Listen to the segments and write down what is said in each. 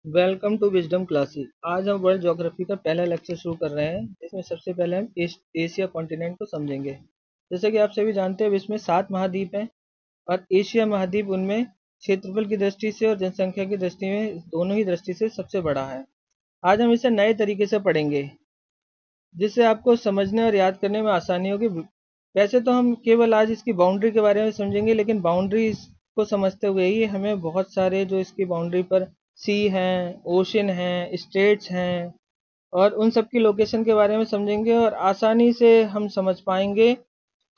Welcome to wisdom classes. आज हम world geography का पहला लेक्चर शुरू कर रहे हैं, जिसमें सबसे पहले हम एशिया कॉन्टिनेंट को समझेंगे। जैसे कि आप सभी जानते हैं, इसमें 7 महाद्वीप हैं और एशिया महाद्वीप उनमें क्षेत्रफल की दृष्टि से और जनसंख्या की दृष्टि में दोनों ही दृष्टि से सबसे बड़ा है। आज हम इसे नए तरीके से पढ़ेंगे, जिससे आपको समझने और याद करने में आसानी होगी। वैसे तो हम केवल आज इसकी बाउंड्री के बारे में समझेंगे, लेकिन बाउंड्री को समझते हुए ही हमें बहुत सारे जो इसकी बाउंड्री पर सी हैं, ओशन हैं, स्टेट्स हैं और उन सब की लोकेशन के बारे में समझेंगे और आसानी से हम समझ पाएंगे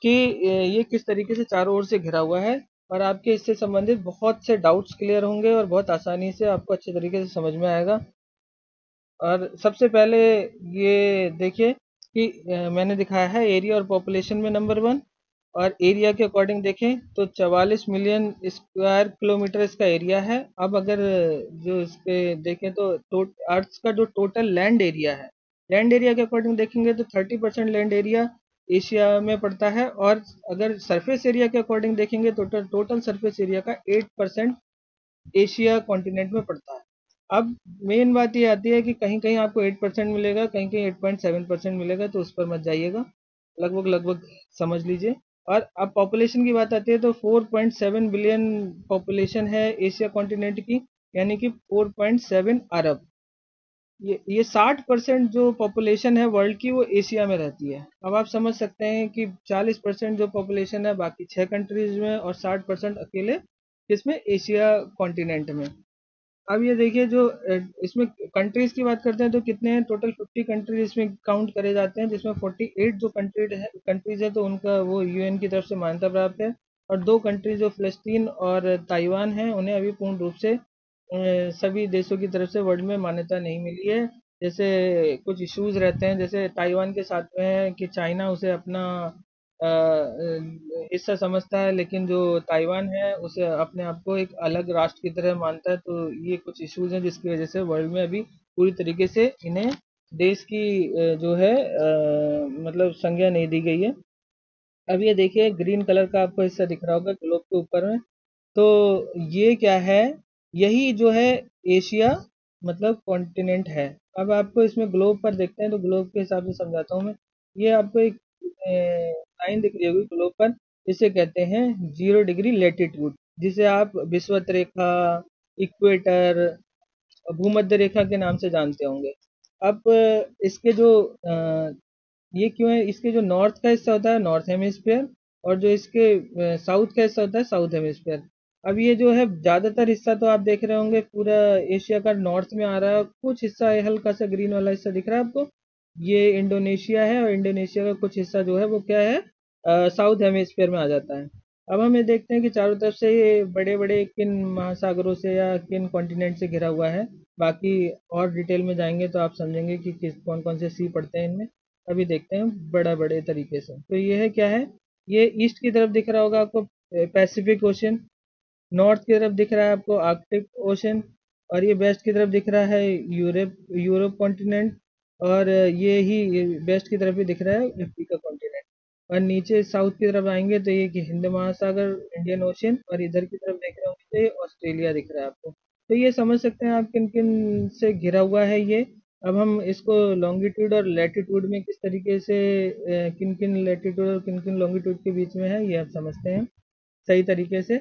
कि ये किस तरीके से चारों ओर से घिरा हुआ है, और आपके इससे संबंधित बहुत से डाउट्स क्लियर होंगे और बहुत आसानी से आपको अच्छे तरीके से समझ में आएगा। और सबसे पहले ये देखिए कि मैंने दिखाया है एरिया और पॉपुलेशन में नंबर 1। और एरिया के अकॉर्डिंग देखें तो 44 मिलियन स्क्वायर किलोमीटर इसका एरिया है। अब अगर जो इसके देखें तो अर्थ का जो टोटल लैंड एरिया है, लैंड एरिया के अकॉर्डिंग देखेंगे तो 30% लैंड एरिया एशिया में पड़ता है। और अगर सरफेस एरिया के अकॉर्डिंग देखेंगे तो टोटल सरफेस एरिया का 8% एशिया कॉन्टिनेंट में पड़ता है। अब मेन बात ये आती है कि कहीं कहीं आपको 8% मिलेगा, कहीं कहीं 8.7% मिलेगा, तो उस पर मत जाइएगा, लगभग लगभग समझ लीजिए। और अब पॉपुलेशन की बात आती है तो 4.7 बिलियन पॉपुलेशन है एशिया कॉन्टिनेंट की, यानी कि 4.7 अरब। ये 60% जो पॉपुलेशन है वर्ल्ड की वो एशिया में रहती है। अब आप समझ सकते हैं कि 40% जो पॉपुलेशन है बाकी 6 कंट्रीज में और 60% अकेले किसमें, एशिया कॉन्टिनेंट में। अब ये देखिए जो इसमें कंट्रीज की बात करते हैं तो कितने हैं, टोटल 50 कंट्रीज इसमें काउंट करे जाते हैं, जिसमें 48 जो कंट्रीज है तो उनका वो यूएन की तरफ से मान्यता प्राप्त है। और 2 कंट्रीज जो फिलिस्तीन और ताइवान हैं उन्हें अभी पूर्ण रूप से सभी देशों की तरफ से वर्ल्ड में मान्यता नहीं मिली है। जैसे कुछ इश्यूज रहते हैं, जैसे ताइवान के साथ में है कि चाइना उसे अपना हिस्सा समझता है, लेकिन जो ताइवान है उसे अपने आप को एक अलग राष्ट्र की तरह मानता है। तो ये कुछ इश्यूज हैं जिसकी वजह से वर्ल्ड में अभी पूरी तरीके से इन्हें देश की जो है मतलब संज्ञा नहीं दी गई है। अब ये देखिए ग्रीन कलर का आपको हिस्सा दिख रहा होगा ग्लोब के ऊपर में, तो ये क्या है, यही जो है एशिया मतलब कॉन्टिनेंट है। अब आपको इसमें ग्लोब पर देखते हैं तो ग्लोब के हिसाब से समझाता हूँ मैं। ये आपको एक लाइन दिख रही होगी ग्लोब पर, इसे कहते हैं 0 डिग्री लेटीट्यूड, जिसे आप विषुवत रेखा, इक्वेटर, भूमध्य रेखा के नाम से जानते होंगे। अब इसके जो ये क्यों है, इसके जो नॉर्थ का हिस्सा होता है नॉर्थ हेमिस्फीयर, और जो इसके साउथ का हिस्सा होता है साउथ हेमिस्फीयर। अब ये जो है ज्यादातर हिस्सा तो आप देख रहे होंगे पूरा एशिया का नॉर्थ में आ रहा है, कुछ हिस्सा है हल्का सा ग्रीन वाला हिस्सा दिख रहा है आपको, ये इंडोनेशिया है। और इंडोनेशिया का कुछ हिस्सा जो है वो क्या है, साउथ हेमिस्फीयर में आ जाता है। अब हम ये देखते हैं कि चारों तरफ से ये बड़े बड़े किन महासागरों से या किन कॉन्टिनेंट से घिरा हुआ है। बाकी और डिटेल में जाएंगे तो आप समझेंगे कि किस कौन कौन से सी पड़ते हैं इनमें। अभी देखते हैं बड़ा बड़े तरीके से, तो ये है क्या है, ये ईस्ट की तरफ दिख रहा होगा आपको पैसिफिक ओशन, नॉर्थ की तरफ दिख रहा है आपको आर्कटिक ओशन, और ये वेस्ट की तरफ दिख रहा है यूरोप यूरोप कॉन्टिनेंट, और ये वेस्ट की तरफ भी दिख रहा है अफ्रीका कॉन्टिनेंट। और नीचे साउथ की तरफ आएंगे तो ये कि हिंद महासागर, इंडियन ओशन, और इधर की तरफ देख रहे होंगे तो ये ऑस्ट्रेलिया दिख रहा है आपको। तो ये समझ सकते हैं आप किन किन से घिरा हुआ है ये। अब हम इसको लॉन्गिट्यूड और लैटिट्यूड में किस तरीके से किन किन लैटिट्यूड और किन किन लॉन्गिट्यूड के बीच में है ये आप समझते हैं सही तरीके से।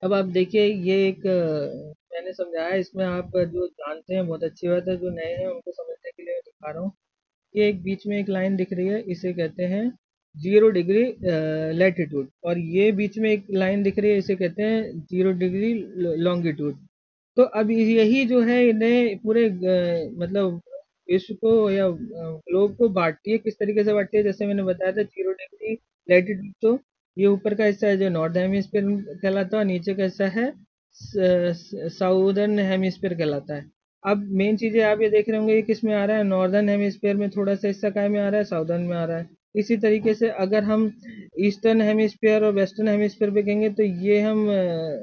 अब आप देखिए ये एक मैंने समझाया, इसमें आप जो जानते हैं बहुत अच्छी बात है, जो नए हैं उनको समझने के लिए मैं दिखा रहा हूँ। ये एक बीच में एक लाइन दिख रही है, इसे कहते हैं 0 डिग्री लैटिट्यूड, और ये बीच में एक लाइन दिख रही है, इसे कहते हैं 0 डिग्री लॉन्गिट्यूड। तो अब यही जो है इन्हें पूरे मतलब विश्व को या ग्लोब को बांटती है, किस तरीके से बांटती है, जैसे मैंने बताया था 0 डिग्री लैटिट्यूड, तो ये ऊपर का हिस्सा है जो नॉर्थ हेमिस्फीयर कहलाता है, और नीचे का हिस्सा है साउदर्न हेमिस्फीयर कहलाता है। अब मेन चीजें आप ये देख रहे होंगे ये किस में आ रहा है, नॉर्दर्न हेमिस्फीयर में थोड़ा सा हिस्सा काय में आ रहा है, साउदर्न में आ रहा है। इसी तरीके से अगर हम ईस्टर्न हेमिस्फीयर और वेस्टर्न हेमिस्फीयर पे कहेंगे तो ये हम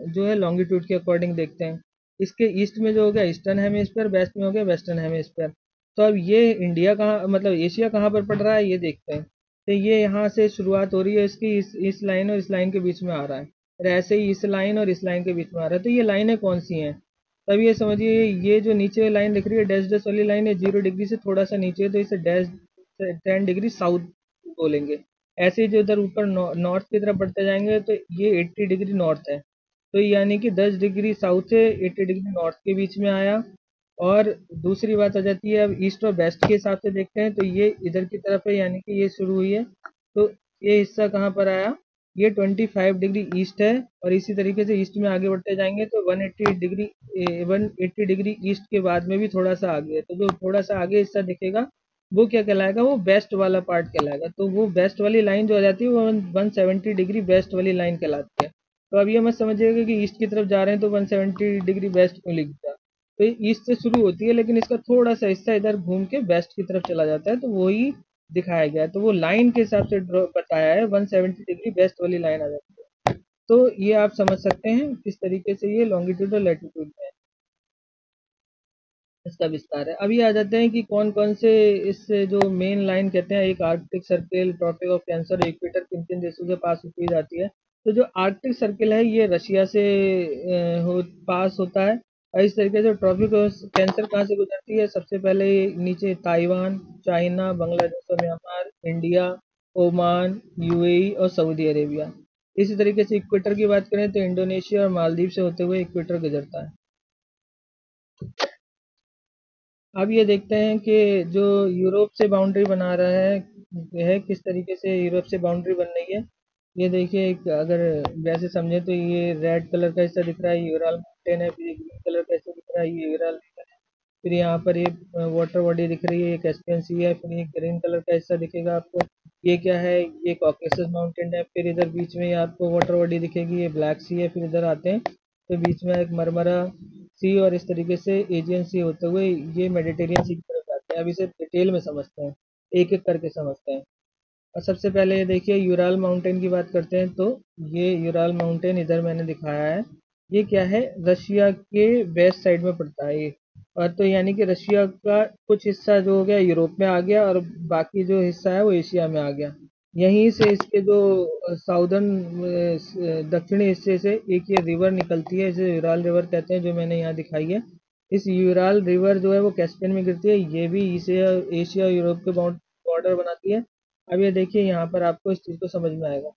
जो है लॉन्गिट्यूड के अकॉर्डिंग देखते हैं। इसके ईस्ट में जो हो गया ईस्टर्न हेमिस्फीयर, वेस्ट में हो गया वेस्टर्न हेमिस्फीयर। तो अब ये इंडिया कहाँ मतलब एशिया कहाँ पर पड़ रहा है ये देखते हैं। तो ये यहाँ से शुरुआत हो रही है इसकी, इस लाइन और इस लाइन के बीच में आ रहा है, और ऐसे ही इस लाइन और इस लाइन के बीच में आ रहा है। तो ये लाइनें कौन सी हैं, तब ये समझिए ये जो नीचे लाइन दिख रही है डैश डैश वाली लाइन है 0 डिग्री से थोड़ा सा नीचे है, तो इसे डैश 10 डिग्री साउथ बोलेंगे। ऐसे ही जो इधर ऊपर नॉर्थ की तरफ बढ़ते जाएंगे तो ये 80 डिग्री नॉर्थ है। तो यानी कि 10 डिग्री साउथ से 80 डिग्री नॉर्थ के बीच में आया। और दूसरी बात आ जाती है, अब ईस्ट और वेस्ट के हिसाब से देखते हैं तो ये इधर की तरफ है, यानी कि ये शुरू हुई है। तो ये हिस्सा कहाँ पर आया, ये 25 डिग्री ईस्ट है। और इसी तरीके से ईस्ट में आगे बढ़ते जाएंगे तो 180 डिग्री ईस्ट के बाद में भी थोड़ा सा आगे है, तो जो थोड़ा सा आगे हिस्सा दिखेगा वो क्या कहलाएगा, वो वेस्ट वाला पार्ट कहलाएगा। तो वो वेस्ट वाली लाइन जो आ जाती है वो 170 डिग्री वेस्ट वाली लाइन कहलाती है। तो अब ये मत समझिएगा कि ईस्ट की तरफ जा रहे हैं तो 170 डिग्री वेस्ट क्यों लिख दिया। तो ये ईस्ट से शुरू होती है लेकिन इसका थोड़ा सा हिस्सा इधर घूम के वेस्ट की तरफ चला जाता है, तो वही दिखाया गया है। तो वो लाइन के हिसाब से ड्रॉ बताया है, 170 डिग्री वेस्ट वाली लाइन आ जाती है। तो ये आप समझ सकते हैं किस तरीके से ये लॉन्गिट्यूड और लैटिट्यूड में है, इसका विस्तार है। अभी आ जाते हैं कि कौन कौन से इस जो मेन लाइन कहते हैं, एक Arctic circle, tropic of cancer, equator, किन किन देशों के पास होती जाती है। तो जो आर्कटिक सर्किल है ये रशिया से पास होता है। और इस तरीके से ट्रॉपिक ऑफ कैंसर कहाँ से गुजरती है, सबसे पहले नीचे ताइवान, चाइना, बांग्लादेश और म्यांमार, इंडिया, ओमान, यूएई और सऊदी अरेबिया। इसी तरीके से इक्वेटर की बात करें तो इंडोनेशिया और मालदीव से होते हुए इक्वेटर गुजरता है। अब ये देखते हैं कि जो यूरोप से बाउंड्री बना रहा है यह किस तरीके से यूरोप से बाउंड्री बन रही है। ये देखिए, एक अगर वैसे समझे तो ये रेड कलर का हिस्सा दिख रहा है, यूराल माउंटेन है। फिर ये ग्रीन कलर का हिस्सा दिख रहा है, ये यूराल रिवर है। फिर यहाँ पर ये वाटर बॉडी दिख रही है, ये कैस्पियन सी है। फिर ये ग्रीन कलर का हिस्सा दिखेगा आपको, ये क्या है, ये कॉकेसस माउंटेन है। फिर इधर बीच में ये आपको वाटर बॉडी दिखेगी, ये ब्लैक सी है। फिर इधर आते हैं तो बीच में एक मरमरा सी और इस तरीके से एजियन सी होते हुए ये मेडिटेरियन सी की तरफ जाते हैं। अब इसे डिटेल में समझते हैं, एक एक करके समझते हैं। और सबसे पहले ये देखिए यूराल माउंटेन की बात करते हैं तो ये यूराल माउंटेन इधर मैंने दिखाया है। ये क्या है, रशिया के वेस्ट साइड में पड़ता है ये। और तो यानी कि रशिया का कुछ हिस्सा जो हो गया यूरोप में आ गया और बाकी जो हिस्सा है वो एशिया में आ गया। यहीं से इसके जो साउदर्न दक्षिणी हिस्से से एक ये रिवर निकलती है, इसे यूराल रिवर कहते हैं, जो मैंने यहाँ दिखाई है। इस यूराल रिवर जो है वो कैस्पियन में गिरती है, ये भी एशिया एशिया यूरोप के बॉर्डर बनाती है। अब ये देखिए यहाँ पर आपको इस चीज़ को समझ में आएगा।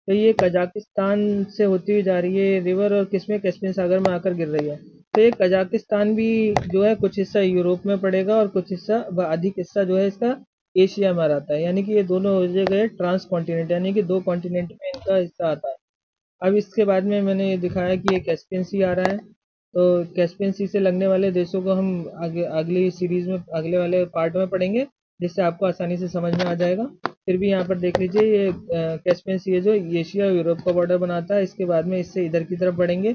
तो ये कजाकिस्तान से होती हुई जा रही है रिवर और किसमें, कैस्पियन सागर में आकर गिर रही है। तो ये कजाकिस्तान भी जो है कुछ हिस्सा यूरोप में पड़ेगा और कुछ हिस्सा अधिक हिस्सा जो है इसका एशिया में रहता है। यानी कि ये दोनों हो गए ट्रांस कॉन्टिनेंट, यानी कि दो कॉन्टिनेंट में इनका हिस्सा आता है। अब इसके बाद में मैंने ये दिखाया कि ये कैस्पियन सी आ रहा है। तो कैस्पियन सी से लगने वाले देशों को हम आगे अगली सीरीज में अगले वाले पार्ट में पढ़ेंगे, जिससे आपको आसानी से समझ में आ जाएगा। फिर भी यहाँ पर देख लीजिए, ये कैस्पियन सी है जो एशिया और यूरोप का बॉर्डर बनाता है। इसके बाद में इससे इधर की तरफ बढ़ेंगे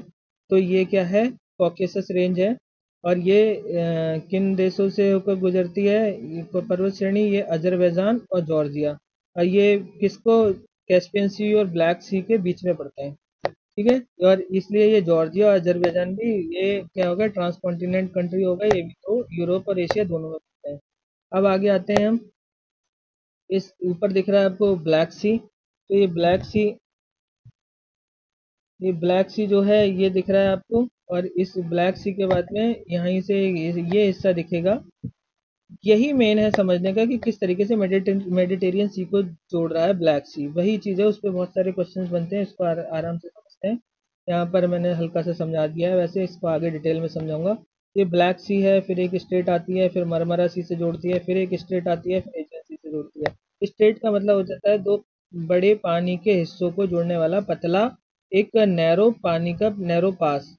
तो ये क्या है, कॉकेसस रेंज है। और ये किन देशों से होकर गुजरती है पर्वत श्रेणी, ये अजरबैजान और जॉर्जिया। और ये किसको, कैस्पियन सी और ब्लैक सी के बीच में पड़ते हैं। ठीक है, और इसलिए ये जॉर्जिया और अजरबैजान भी ये क्या होगा, ट्रांसकॉन्टिनेंट कंट्री होगा। ये भी तो यूरोप और एशिया दोनों में पड़ते हैं। अब आगे आते हैं हम, इस ऊपर दिख रहा है आपको ब्लैक सी। तो ये ब्लैक सी जो है ये दिख रहा है आपको। और इस ब्लैक सी के बाद में यहीं से ये हिस्सा दिखेगा। यही मेन है समझने का कि किस तरीके से मेडिटेरियन सी को जोड़ रहा है ब्लैक सी। वही चीज़ है, उस पर बहुत सारे क्वेश्चंस बनते हैं, इसको आराम से समझते हैं। यहाँ पर मैंने हल्का सा समझा दिया है, वैसे इसको आगे डिटेल में समझाऊंगा। ये ब्लैक सी है, फिर एक स्टेट आती है, फिर मरमरा सी से जोड़ती है, फिर एक स्टेट आती है, फिर एशियन सी से जोड़ती है। स्टेट का मतलब हो जाता है दो बड़े पानी के हिस्सों को जोड़ने वाला पतला एक नैरो पानी का नैरो पास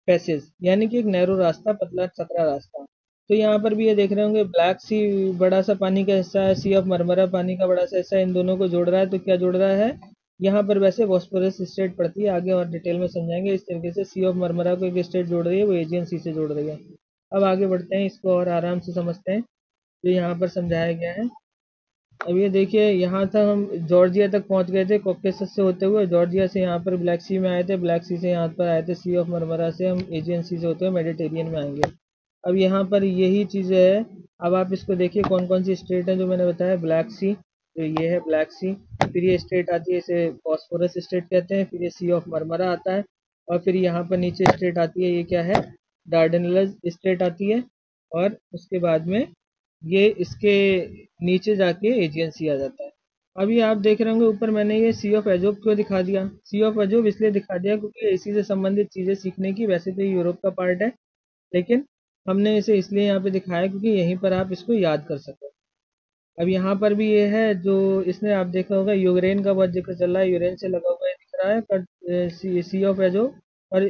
पैसेज, यानी कि एक नैरो रास्ता, पतला सकरा रास्ता। तो यहाँ पर भी ये देख रहे होंगे ब्लैक सी बड़ा सा पानी का हिस्सा है, सी ऑफ मरमरा पानी का बड़ा सा हिस्सा है, इन दोनों को जोड़ रहा है। तो क्या जोड़ रहा है, यहाँ पर वैसे बॉस्फोरस स्टेट पड़ती है, आगे और डिटेल में समझाएंगे। इस तरीके से सी ऑफ मरमरा को एक स्टेट जोड़ रही है, वो एजियन सी से जोड़ रही है। अब आगे बढ़ते हैं, इसको और आराम से समझते हैं जो यहाँ पर समझाया गया है। अब ये देखिए, यहाँ तक हम जॉर्जिया तक पहुँच गए थे कॉकेसस से होते हुए। जॉर्जिया से यहाँ पर ब्लैक सी में आए थे, ब्लैक सी से यहाँ पर आए थे, सी ऑफ मरमरा से हम एजियन सी से होते हुए मेडिटेरियन में आएंगे। अब यहाँ पर यही चीज़ें है। अब आप इसको देखिए कौन कौन सी स्टेट है जो मैंने बताया, ब्लैक सी, तो ये है ब्लैक सी। फिर ये स्टेट आती है, इसे फॉस्फोरस स्टेट कहते हैं। फिर ये सी ऑफ मरमरा आता है। और फिर यहाँ पर नीचे स्टेट आती है, ये क्या है, डार्डेनल्स स्टेट आती है, और उसके बाद में ये इसके नीचे जाके एजियन सी आ जाता है। अभी आप देख रहे होंगे ऊपर मैंने ये सी ऑफ एजोब क्यों दिखा दिया। सी ऑफ एजोब इसलिए दिखा दिया क्योंकि इसी से संबंधित चीज़ें सीखने की, वैसे तो ये यूरोप का पार्ट है, लेकिन हमने इसे इसलिए यहाँ पे दिखाया क्योंकि यहीं पर आप इसको याद कर सको। अब यहाँ पर भी ये है जो इसने आप देखा होगा, यूक्रेन का बहुत जिक्र चल रहा है, यूक्रेन से लगा हुआ है दिख रहा है, पर सी ऑफ एजो और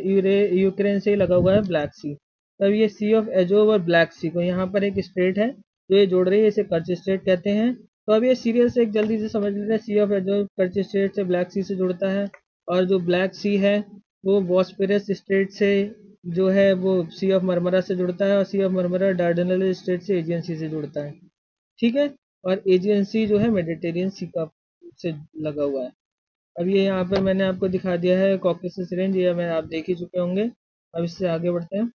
यूक्रेन से ही लगा हुआ है ब्लैक सी। तब ये सी ऑफ एजो और ब्लैक सी को यहाँ पर एक स्टेट है जो ये जोड़ रही है, इसे कर्च स्टेट कहते हैं। तो अब ये सीरियल से एक जल्दी से समझ लेते हैं, सी ऑफ एजो कर्च स्टेट से ब्लैक सी से जुड़ता है, और जो ब्लैक सी है वो बॉस्फोरस स्टेट से जो है वो सी ऑफ मरमरा से जुड़ता है, और सी ऑफ मरमरा डार्डेनल स्टेट से एजियन सी से जुड़ता है। ठीक है, और एजियन सी जो है मेडिटेरियन सी का से लगा हुआ है। अब ये यहाँ पर मैंने आपको दिखा दिया है कॉकेसस रेंज, ये मैं आप देख ही चुके होंगे। अब इससे आगे बढ़ते हैं।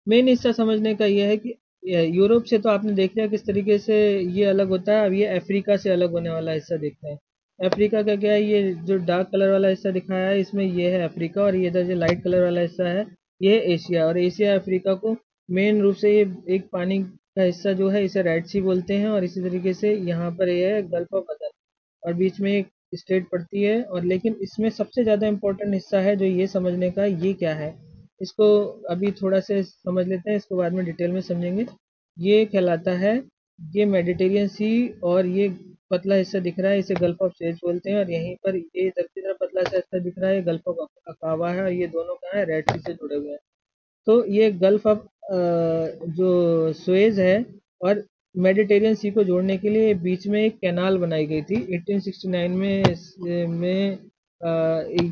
मेन हिस्सा समझने का ये है कि यूरोप से तो आपने देख लिया किस तरीके से ये अलग होता है। अब ये अफ्रीका से अलग होने वाला हिस्सा देखते हैं। अफ्रीका का क्या है, ये जो डार्क कलर वाला हिस्सा दिखाया है इसमें ये है अफ्रीका, और ये इधर जो लाइट कलर वाला हिस्सा है ये है एशिया। और एशिया अफ्रीका को मेन रूप से ये एक पानी का हिस्सा जो है इसे रेड सी बोलते हैं, और इसी तरीके से यहाँ पर ये है गल्फ ऑफ अदर, और बीच में एक स्टेट पड़ती है। और लेकिन इसमें सबसे ज़्यादा इम्पोर्टेंट हिस्सा है जो ये समझने का, ये क्या है, इसको अभी थोड़ा से समझ लेते हैं, इसको बाद में डिटेल में समझेंगे। ये कहलाता है, ये मेडिटेरियन सी, और ये पतला हिस्सा दिख रहा है इसे गल्फ ऑफ सुएज बोलते हैं, और यहीं पर ये इधर की तरफ पतला सा हिस्सा दिख रहा है गल्फ ऑफ अकावा है, और ये दोनों कहाँ है, रेड सी से जुड़े हुए हैं। तो ये गल्फ ऑफ जो सुएज है और मेडिटेरियन सी को जोड़ने के लिए बीच में एक कैनाल बनाई गई थी 1869 में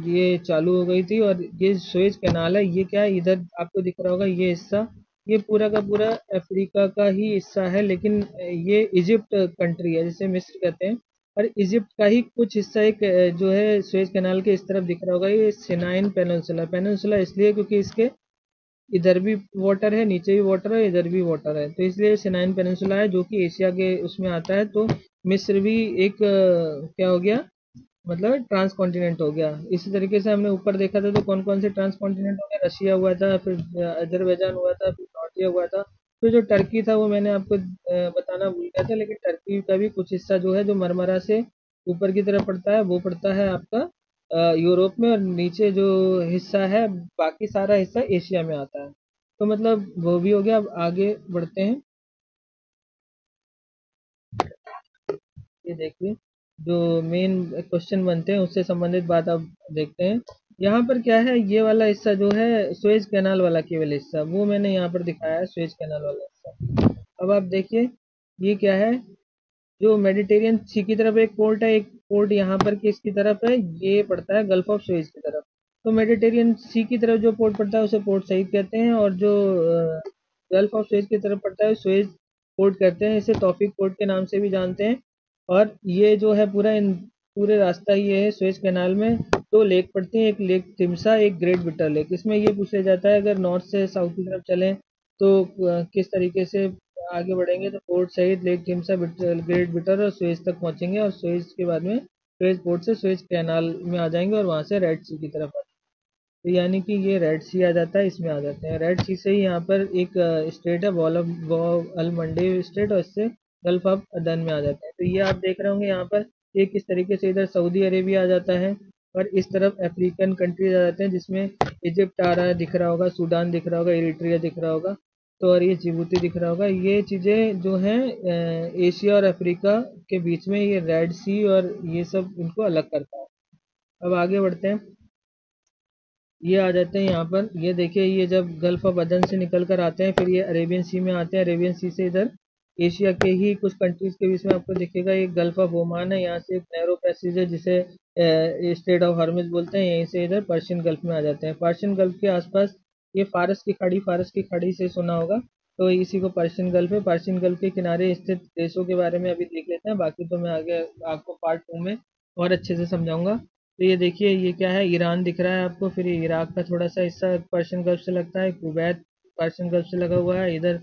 ये चालू हो गई थी। और ये सुएज कैनाल है, ये क्या है, इधर आपको दिख रहा होगा ये हिस्सा, ये पूरा का पूरा अफ्रीका का ही हिस्सा है, लेकिन ये इजिप्ट कंट्री है जिसे मिस्र कहते हैं, और इजिप्ट का ही कुछ हिस्सा एक जो है सुएज कैनाल के इस तरफ दिख रहा होगा, ये सिनाइन पेनिनसुला। पेनिनसुला इसलिए क्योंकि इसके इधर भी वाटर है, नीचे भी वाटर है, इधर भी वाटर है, तो इसलिए सिनाइन पेनिनसुला है जो कि एशिया के उसमें आता है। तो मिस्र भी एक क्या हो गया, मतलब ट्रांस कॉन्टिनेंट हो गया। इसी तरीके से हमने ऊपर देखा था तो कौन कौन से ट्रांस कॉन्टिनेंट हो गया, रशिया हुआ था, फिर अजरबैजान हुआ था, फिर जॉर्जिया हुआ था। फिर जो टर्की था वो मैंने आपको बताना भूल गया था, लेकिन टर्की का भी कुछ हिस्सा जो है जो मरमरा से ऊपर की तरफ पड़ता है वो पड़ता है आपका यूरोप में, और नीचे जो हिस्सा है बाकी सारा हिस्सा एशिया में आता है। तो मतलब वो भी हो गया। अब आगे बढ़ते हैं। ये देखिए जो मेन क्वेश्चन बनते हैं उससे संबंधित बात अब देखते हैं। यहाँ पर क्या है, ये वाला हिस्सा जो है सुएज कैनाल वाला केवल हिस्सा, वो मैंने यहाँ पर दिखाया है सुएज कैनाल वाला हिस्सा। अब आप देखिए ये क्या है, जो मेडिटेरियन सी की तरफ एक पोर्ट है, एक पोर्ट यहाँ पर किसकी तरफ है, ये पड़ता है गल्फ ऑफ सुएज की तरफ। तो मेडिटेरियन सी की तरफ जो पोर्ट पड़ता है उसे पोर्ट सईद कहते हैं, और जो गल्फ ऑफ सुएज की तरफ पड़ता है सुएज पोर्ट कहते हैं, इसे तौफीक पोर्ट के नाम से भी जानते हैं। और ये जो है पूरा इन पूरे रास्ता ये है सुएज कैनाल में दो लेक पड़ती हैं, एक लेक तिम्सा, एक ग्रेट बिटर लेक। इसमें ये पूछा जाता है अगर नॉर्थ से साउथ की तरफ चलें तो किस तरीके से आगे बढ़ेंगे, तो Port Said, Lake Timsah, Great Bitter और सुएज तक पहुंचेंगे, और सुएज के बाद में सुएज पोर्ट से सुएज कैनाल में आ जाएंगे, और वहां से रेड सी की तरफ आ, तो यानी कि ये रेड सी आ जाता है, इसमें आ जाते हैं। रेड सी से ही यहाँ पर एक स्टेट है अल मंडे स्टेट, और इससे गल्फ ऑफ अदन में आ जाते हैं। तो ये आप देख रहे होंगे यहाँ पर ये किस तरीके से इधर सऊदी अरेबिया आ जाता है, और इस तरफ अफ्रीकन कंट्रीज आ जाते हैं जिसमें इजिप्ट आ रहा है, दिख रहा होगा, सूडान दिख रहा होगा, इरिट्रिया दिख रहा होगा, तो और ये जिबूती दिख रहा होगा। ये चीज़ें जो हैं एशिया और अफ्रीका के बीच में, ये रेड सी और ये सब इनको अलग करता है। अब आगे बढ़ते हैं। ये आ जाते हैं यहाँ पर, ये देखिए ये जब गल्फ ऑफ अदन से निकल कर आते हैं फिर ये अरेबियन सी में आते हैं। अरेबियन सी से इधर एशिया के ही कुछ कंट्रीज के बीच में आपको दिखेगा ये गल्फ ऑफ ओमान है, यहाँ से एक नैरो पैसेज है जिसे स्टेट ऑफ हॉर्मुज बोलते हैं, यहीं से इधर पर्शियन गल्फ में आ जाते हैं। पर्शियन गल्फ के आसपास ये फारस की खाड़ी से सुना होगा, तो इसी को पर्शियन गल्फ है। पर्शियन गल्फ के किनारे स्थित देशों के बारे में अभी देख लेते हैं, बाकी तो मैं आगे आपको पार्ट 2 में और अच्छे से समझाऊंगा। तो ये देखिए ये क्या है, ईरान दिख रहा है आपको, फिर ये इराक का थोड़ा सा हिस्सा पर्शियन गल्फ से लगता है, कुवैत पर्शियन गल्फ से लगा हुआ है, इधर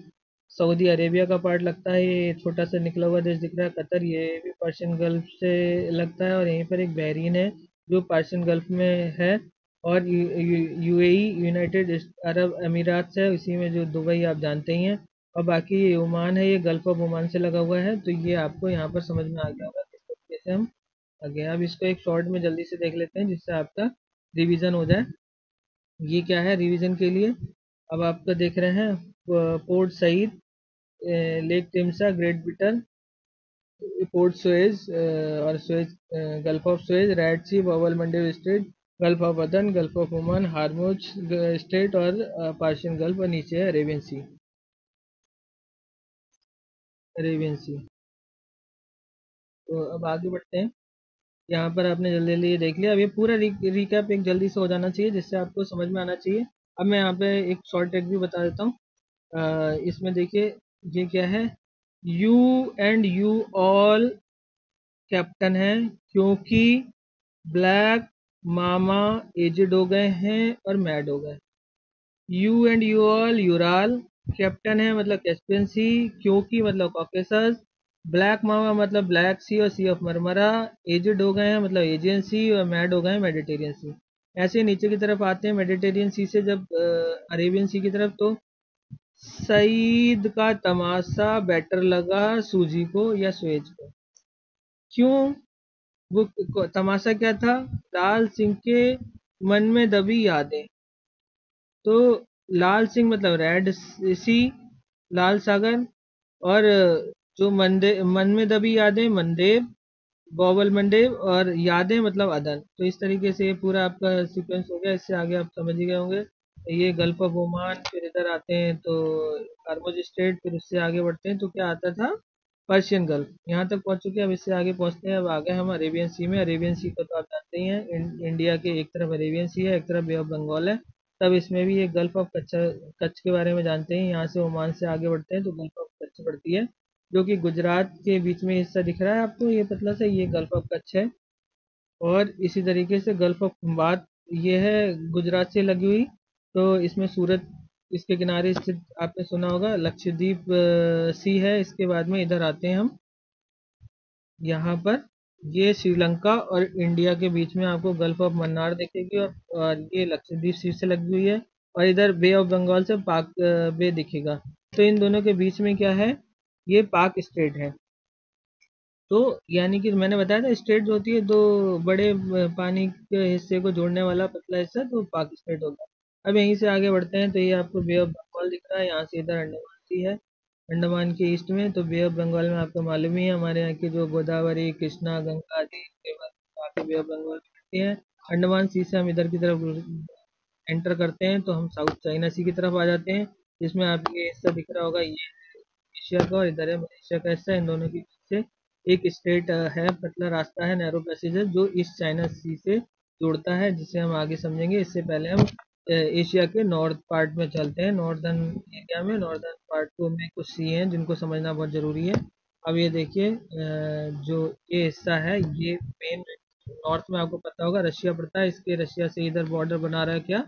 सऊदी अरेबिया का पार्ट लगता है, ये छोटा सा निकला हुआ देश दिख रहा है कतर, ये भी पर्शियन गल्फ से लगता है, और यहीं पर एक बहरीन है जो पर्शियन गल्फ में है। और यूएई यूनाइटेड अरब अमीरात है, इसी में जो दुबई आप जानते ही हैं। और बाकी ये ओमान है, ये गल्फ ऑफ ओमान से लगा हुआ है। तो ये आपको यहाँ पर समझ में आ गया होगा किस तरीके से हम आगे। अब इसको एक शॉर्ट में जल्दी से देख लेते हैं जिससे आपका रिवीजन हो जाए। ये क्या है रिवीजन के लिए, अब आपका देख रहे हैं Port Said, Lake Timsah, Great Britain, Port Suez और Suez, Gulf of Suez, Red Sea, Bab el Mandeb Strait, Gulf of Aden, Gulf of Oman, Hormuz Strait और पर्शियन गल्फ, और नीचे है अरेबियन सी। अरेबियन सी। तो अब आगे बढ़ते हैं। यहाँ पर आपने जल्दी जल्दी ये देख लिया। अब ये पूरा रिकैप एक जल्दी से हो जाना चाहिए जिससे आपको समझ में आना चाहिए। अब मैं यहाँ पे एक शॉर्ट ट्रिक भी बता देता हूँ। इसमें देखिए ये क्या है, you and you all captain है, क्योंकि ब्लैक मामा एजेड हो गए हैं और मैड हो गए। You and you all Ural captain है मतलब कैस्पियन सी, क्योंकि मतलब कॉकेसस, ब्लैक मामा मतलब ब्लैक सी और सी ऑफ मरमरा, एजेड हो गए हैं मतलब एजियन सी, और मैड हो गए हैं मेडिटेरियन सी। ऐसे नीचे की तरफ आते हैं मेडिटेरियन सी से जब अरेबियन सी की तरफ, तो सईद का तमाशा बेटर लगा सूजी को या स्वेज को। क्यों? वो तमाशा क्या था, लाल सिंह के मन में दबी यादें। तो लाल सिंह मतलब रेड सी, लाल सागर, और जो मन में दबी यादें मनदेव, बॉबल मंडेव, और यादें मतलब अदन। तो इस तरीके से ये पूरा आपका सीक्वेंस हो गया। इससे आगे आप समझ ही गए होंगे। ये गल्फ ऑफ ओमान, फिर इधर आते हैं तो हार्मोज स्ट्रेट, फिर उससे आगे बढ़ते हैं तो क्या आता था, पर्शियन गल्फ। यहाँ तक पहुंच चुके हैं। अब इससे आगे पहुंचते हैं। अब आ गए हम अरेबियन सी में। अरेबियन सी को तो आप जानते ही हैं, इंडिया के एक तरफ अरेबियन सी है, एक तरफ बे ऑफ बंगाल है। तब इसमें भी ये गल्फ ऑफ कच्छ, कच्छ के बारे में जानते हैं। यहाँ से ओमान से आगे बढ़ते हैं तो गल्फ ऑफ कच्छ पड़ती है, जो कि गुजरात के बीच में हिस्सा दिख रहा है आपको, ये पतला सा, ये गल्फ ऑफ कच्छ है। और इसी तरीके से गल्फ ऑफ खंबात ये है गुजरात से लगी हुई। तो इसमें सूरत इसके किनारे स्थित, आपने सुना होगा लक्षद्वीप सी है। इसके बाद में इधर आते हैं हम, यहाँ पर ये श्रीलंका और इंडिया के बीच में आपको गल्फ ऑफ मन्नार दिखेगी, और ये लक्षद्वीप सी से लगी हुई है। और इधर बे ऑफ बंगाल से पाक बे दिखेगा। तो इन दोनों के बीच में क्या है, ये पाक स्टेट है। तो यानी कि मैंने बताया था स्टेट जो होती है दो बड़े पानी के हिस्से को जोड़ने वाला पतला हिस्सा, तो पाक स्टेट होगा। अब यहीं से आगे बढ़ते हैं तो ये आपको बे ऑफ बंगाल दिख रहा है। यहाँ से इधर अंडमान सी है, अंडमान के ईस्ट में। तो बे ऑफ बंगाल में आपको मालूम ही है हमारे यहाँ की जो गोदावरी, कृष्णा, गंगा आदि रिवर बे ऑफ बंगाल में मिलती है। अंडमान सी से हम इधर की तरफ एंटर करते हैं तो हम साउथ चाइना सी की तरफ आ जाते हैं, जिसमें आपको ये हिस्सा दिख रहा होगा, ये एशिया का और इधर है मलेशिया का हिस्सा। इन दोनों के बीच से एक स्ट्रेट है, पतला रास्ता है, नैरो पैसेज है, जो ईस्ट चाइना सी से जुड़ता है, जिसे हम आगे समझेंगे। इससे पहले हम एशिया के नॉर्थ पार्ट में चलते हैं। नॉर्दर्न एरिया में, नॉर्दर्न पार्ट को में कुछ सी हैं जिनको समझना बहुत ज़रूरी है। अब ये देखिए जो ये हिस्सा है, ये मेन नॉर्थ में आपको पता होगा रशिया पड़ता है। इसके रशिया से इधर बॉर्डर बना रहा है क्या,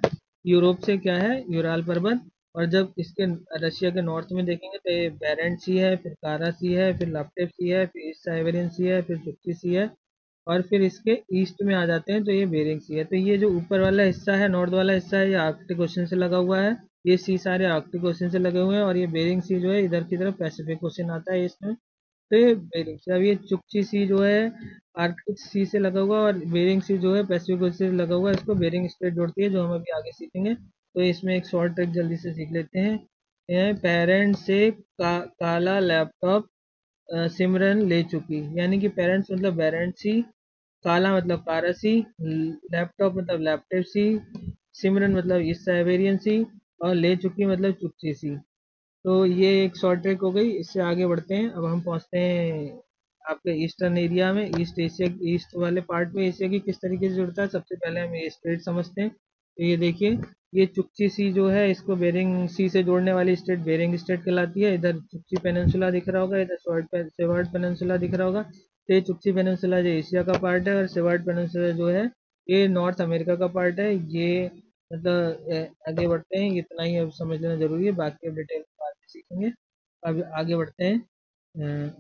यूरोप से क्या है, यूराल पर्वत। और जब इसके रशिया के नॉर्थ में देखेंगे तो ये बेरेंट सी है, फिर कारा सी है, फिर लाप्टेव सी है, फिर ईस्ट साइबेरियन सी है, फिर चुक्ची सी है। और फिर इसके ईस्ट में आ जाते हैं तो ये बेरिंग सी है। तो ये जो ऊपर वाला हिस्सा है, नॉर्थ वाला हिस्सा है, ये आर्कटिक ओशन से लगा हुआ है। ये सी सारे आर्कटिक ओशन से लगे हुए हैं। और ये बेरिंग सी जो है इधर की तरफ पैसिफिक ओशन आता है इसमें। तो ये बेरिंग सी, अब ये चुक्ची सी जो है आर्कटिक सी से लगा हुआ, और बेरिंग सी जो है पैसिफिक ओशन से लगा हुआ है। इसको बेरिंग स्ट्रेट जोड़ती है, जो हम अभी आगे सीखेंगे। तो इसमें एक शॉर्ट ट्रिक जल्दी से सीख लेते हैं। पेरेंट से काला लैपटॉप सिमरन ले चुकी। यानी कि पेरेंट्स मतलब पेरेंट सी, काला मतलब कारासी, लैपटॉप मतलब लैपटॉप सी, सिमरन मतलब ईस्ट साइबेरियन सी, और ले चुकी मतलब चुपची सी। तो ये एक शॉर्ट ट्रिक हो गई। इससे आगे बढ़ते हैं। अब हम पहुंचते हैं आपके ईस्टर्न एरिया में, ईस्ट एशिया, ईस्ट वाले पार्ट में एशिया की किस तरीके से जुड़ता है। सबसे पहले हम ये स्टेट समझते हैं। तो ये देखिए, ये चुक्ची सी जो है इसको बेरिंग सी से जोड़ने वाली स्टेट बेरिंग स्टेट कहलाती है। इधर चुक्ची पेनिनसुला दिख रहा होगा, इधर सेवर्ट पेनिनसुला दिख रहा होगा। तो ये चुक्ची पेनिनसुला जो एशिया का पार्ट है, और सेवर्ट पेनिनसुला जो है ये नॉर्थ अमेरिका का पार्ट है। ये मतलब आगे बढ़ते हैं, इतना ही अब समझ लेना जरूरी है, बाकी अब डिटेल बाद में सीखेंगे। अब आगे बढ़ते हैं।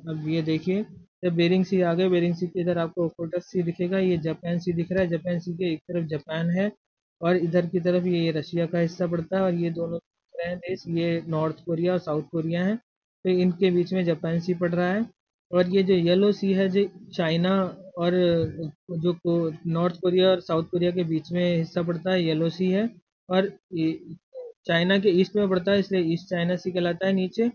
अब ये देखिए, जब बेरिंग सी आ गए, बेरिंग सी के इधर आपको ओखोटस सी दिखेगा, ये जापान सी दिख रहा है। जापान सी के एक तरफ जापान है, और इधर की तरफ ये रशिया का हिस्सा पड़ता है, और ये दोनों रहे देश, ये नॉर्थ कोरिया और साउथ कोरिया हैं। तो इनके बीच में जापान सी पड़ रहा है। और ये जो येलो सी है, जो चाइना और जो नॉर्थ कोरिया और साउथ कोरिया के बीच में हिस्सा पड़ता है, येलो सी है। और ये चाइना के ईस्ट में पड़ता है, इसलिए ईस्ट चाइना सी कहलाता है नीचे।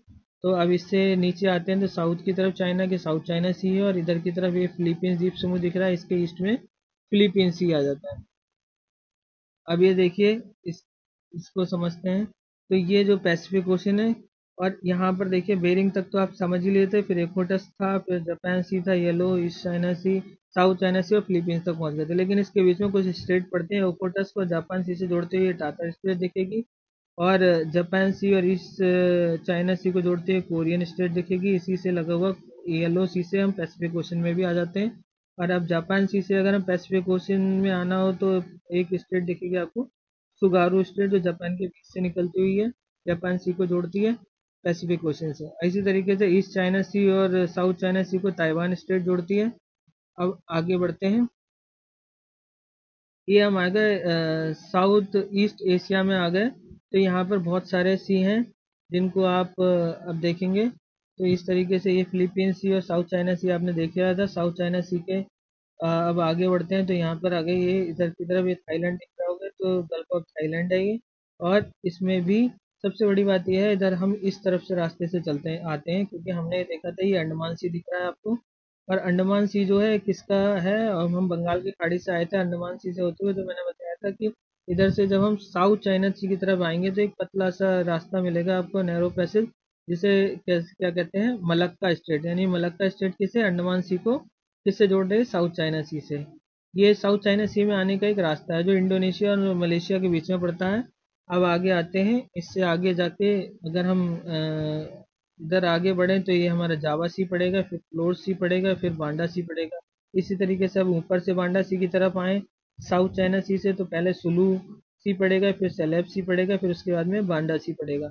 तो अब इससे नीचे आते हैं तो साउथ की तरफ चाइना के साउथ चाइना सी है, और इधर की तरफ ये फिलीपींस द्वीप समूह दिख रहा है, इसके ईस्ट में फिलीपींस सी आ जाता है। अब ये देखिए, इसको समझते हैं। तो ये जो पैसिफिक ओशन है, और यहाँ पर देखिए बेरिंग तक तो आप समझ ही लेते, फिर इक्वेटस था, फिर जापान सी था, येलो ईस्ट चाइना सी, साउथ चाइना सी, और फिलीपींस तक पहुंच गए थे। लेकिन इसके बीच में कुछ स्ट्रेट पड़ते हैं, इक्वेटस को जापान सी से जोड़ते हुए टाटा स्ट्रेट दिखेगी, और जापान सी और ईस्ट चाइना सी को जोड़ते हुए कोरियन स्ट्रेट दिखेगी। इसी से लगा हुआ येलो सी से हम पैसिफिक ओशन में भी आ जाते हैं। और अब जापान सी से अगर हम पैसिफिक ओशन में आना हो तो एक स्टेट दिखेगी आपको, सुगारू स्टेट, जो जापान के बीच से निकलती हुई है, जापान सी को जोड़ती है पैसिफिक ओशन से। इसी तरीके से ईस्ट चाइना सी और साउथ चाइना सी को ताइवान स्टेट जोड़ती है। अब आगे बढ़ते हैं। ये हम आ गए साउथ ईस्ट एशिया में आ गए। तो यहाँ पर बहुत सारे सी हैं जिनको आप अब देखेंगे। तो इस तरीके से ये फिलीपींस सी और साउथ चाइना सी आपने देख लिया था। साउथ चाइना सी के अब आगे बढ़ते हैं। तो यहाँ पर आगे ये इधर की तरफ ये थाईलैंड दिख रहा होगा, तो गल्फ ऑफ थाईलैंड है ये। और इसमें भी सबसे बड़ी बात यह है, इधर हम इस तरफ से रास्ते से चलते हैं आते हैं, क्योंकि हमने देखा था ये अंडमान सी दिख रहा है आपको। और अंडमान सी जो है किसका है, और हम बंगाल की खाड़ी से आए थे अंडमान सी से होते हुए। तो मैंने बताया था कि इधर से जब हम साउथ चाइना सी की तरफ आएंगे तो एक पतला सा रास्ता मिलेगा आपको, नैरो पैसेज, जिसे क्या कहते हैं, मलक्का स्टेट। यानी मलक्का स्टेट किसे, अंडमान सी को किससे जोड़ रहे हैं, साउथ चाइना सी से। ये साउथ चाइना सी में आने का एक रास्ता है जो इंडोनेशिया और मलेशिया के बीच में पड़ता है। अब आगे आते हैं, इससे आगे जाके अगर हम इधर आगे बढ़े तो ये हमारा जावा सी पड़ेगा, फिर फ्लोर सी पड़ेगा, फिर बांडा सी पड़ेगा। इसी तरीके से अब ऊपर से बांडा सी की तरफ आए साउथ चाइना सी से, तो पहले सुलू सी पड़ेगा, फिर सेलेब सी पड़ेगा, फिर उसके बाद में बांडा सी पड़ेगा।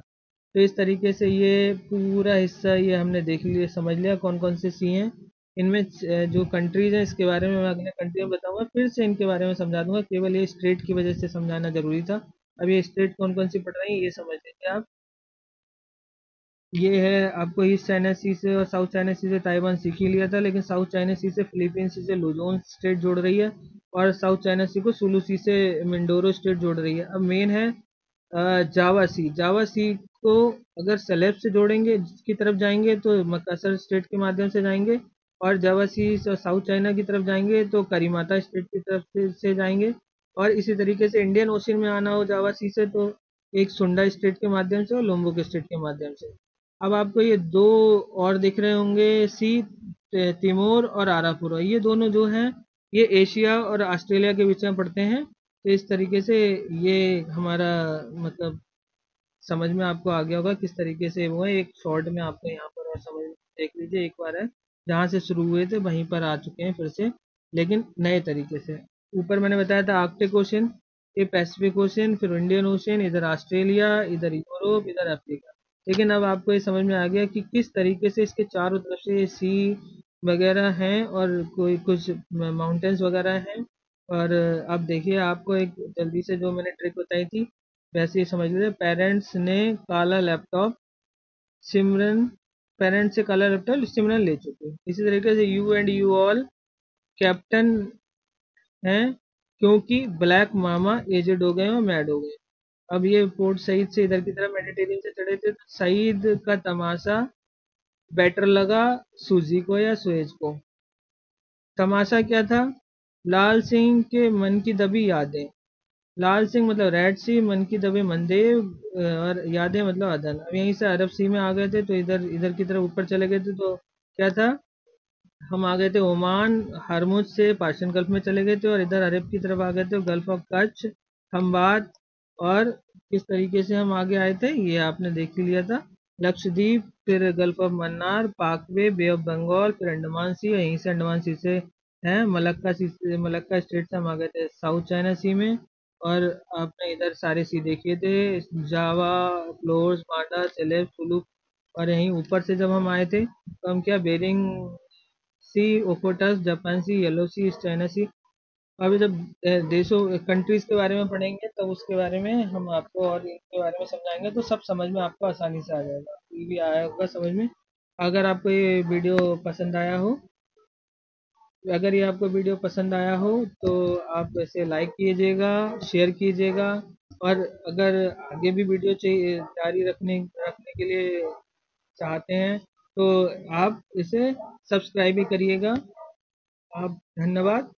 तो इस तरीके से ये पूरा हिस्सा ये हमने देख लिया, समझ लिया कौन कौन से सी हैं। इनमें जो कंट्रीज हैं इसके बारे में मैं अगले कंट्री में बताऊंगा, फिर से इनके बारे में समझा दूंगा, केवल ये स्टेट की वजह से समझाना जरूरी था। अब ये स्टेट कौन कौन सी पड़ रही है ये समझ लीजिए आप। ये है आपको ईस्ट चाइना सी से और साउथ चाइना सी से ताइवान सीख ही लिया था, लेकिन साउथ चाइना सी से फिलीपींस सी से लुजोन स्टेट जोड़ रही है, और साउथ चाइना सी को सुलू सी से मिंडोरो स्टेट जोड़ रही है। अब मेन है जावा सी। जावा सी को अगर सेलेब से जोड़ेंगे की तरफ जाएंगे तो मकासर स्टेट के माध्यम से जाएंगे, और जावा सी साउथ चाइना की तरफ जाएंगे तो करीमाता स्टेट की तरफ से जाएंगे। और इसी तरीके से इंडियन ओशन में आना हो जावा सी से तो एक सुंडा स्टेट के माध्यम से और लोम्बोक स्टेट के माध्यम से। अब आपको ये दो और दिख रहे होंगे सी, तिमोर और आरापुरा, ये दोनों जो हैं ये एशिया और ऑस्ट्रेलिया के बीच में पड़ते हैं। तो इस तरीके से ये हमारा मतलब समझ में आपको आ गया होगा किस तरीके से वो है। एक शॉर्ट में आपको यहाँ पर और समझ देख लीजिए एक बार है, जहाँ से शुरू हुए थे वहीं पर आ चुके हैं फिर से, लेकिन नए तरीके से। ऊपर मैंने बताया था आर्कटिक ओशन, ये पैसिफिक ओशन, फिर इंडियन ओशन, इधर ऑस्ट्रेलिया, इधर यूरोप, इधर अफ्रीका। लेकिन अब आपको ये समझ में आ गया कि किस तरीके से इसके चारों तरफ से सी वगैरह हैं और कोई कुछ माउंटेन्स वगैरह हैं। और अब देखिए आपको एक जल्दी से जो मैंने ट्रिक बताई थी वैसे ही समझ लीजिए। पेरेंट्स ने काला लैपटॉप, सिमरन, पेरेंट्स से काला लैपटॉप सिमरन ले चुके हैं। इसी तरीके से you and you all captain हैं, क्योंकि ब्लैक मामा एजेड हो गए और मैड हो गए। अब ये पोर्ट सईद से इधर की तरफ मेडिटेरियन से चढ़े थे, तो सईद का तमाशा बेटर लगा सूजी को या सुएज को। तमाशा क्या था, लाल सिंह के मन की दबी यादें। लाल सिंह मतलब रेड सी, मन की दबे मनदेव, और यादें मतलब अदन। अब यहीं से अरब सी में आ गए थे, तो इधर इधर की तरफ ऊपर चले गए थे, तो क्या था, हम आ गए थे ओमान, हरमुज से पर्शियन गल्फ में चले गए थे, और इधर अरब की तरफ आ गए थे, गल्फ ऑफ कच्छ, खंबात। और किस तरीके से हम आगे आए थे ये आपने देख ही लिया था, लक्षद्वीप, फिर गल्फ ऑफ मन्नार, पाकवे, बे ऑफ बंगाल, फिर अंडमान सी, और यहीं से अंडमान सी से है मलक्का सी, मलक्का स्टेट से हम आ गए थे साउथ चाइना सी में। और आपने इधर सारे सी देखे थे, जावा, फ्लोर्स, बांडा, सेलेब, सुलूक। और यहीं ऊपर से जब हम आए थे तो हम क्या, बेरिंग सी, ओकोटस, जापान सी, येलो सी, ईस्ट चाइना सी। अभी जब देशों कंट्रीज के बारे में पढ़ेंगे तब उसके बारे में हम आपको और इनके बारे में समझाएंगे, तो सब समझ में आपको आसानी से आ जाएगा, ये भी आया होगा समझ में। अगर आपको ये वीडियो पसंद आया हो अगर ये आपको वीडियो पसंद आया हो तो आप इसे लाइक कीजिएगा, शेयर कीजिएगा, और अगर आगे भी वीडियो चाहिए जारी रखने रखने के लिए चाहते हैं तो आप इसे सब्सक्राइब भी करिएगा। आप धन्यवाद।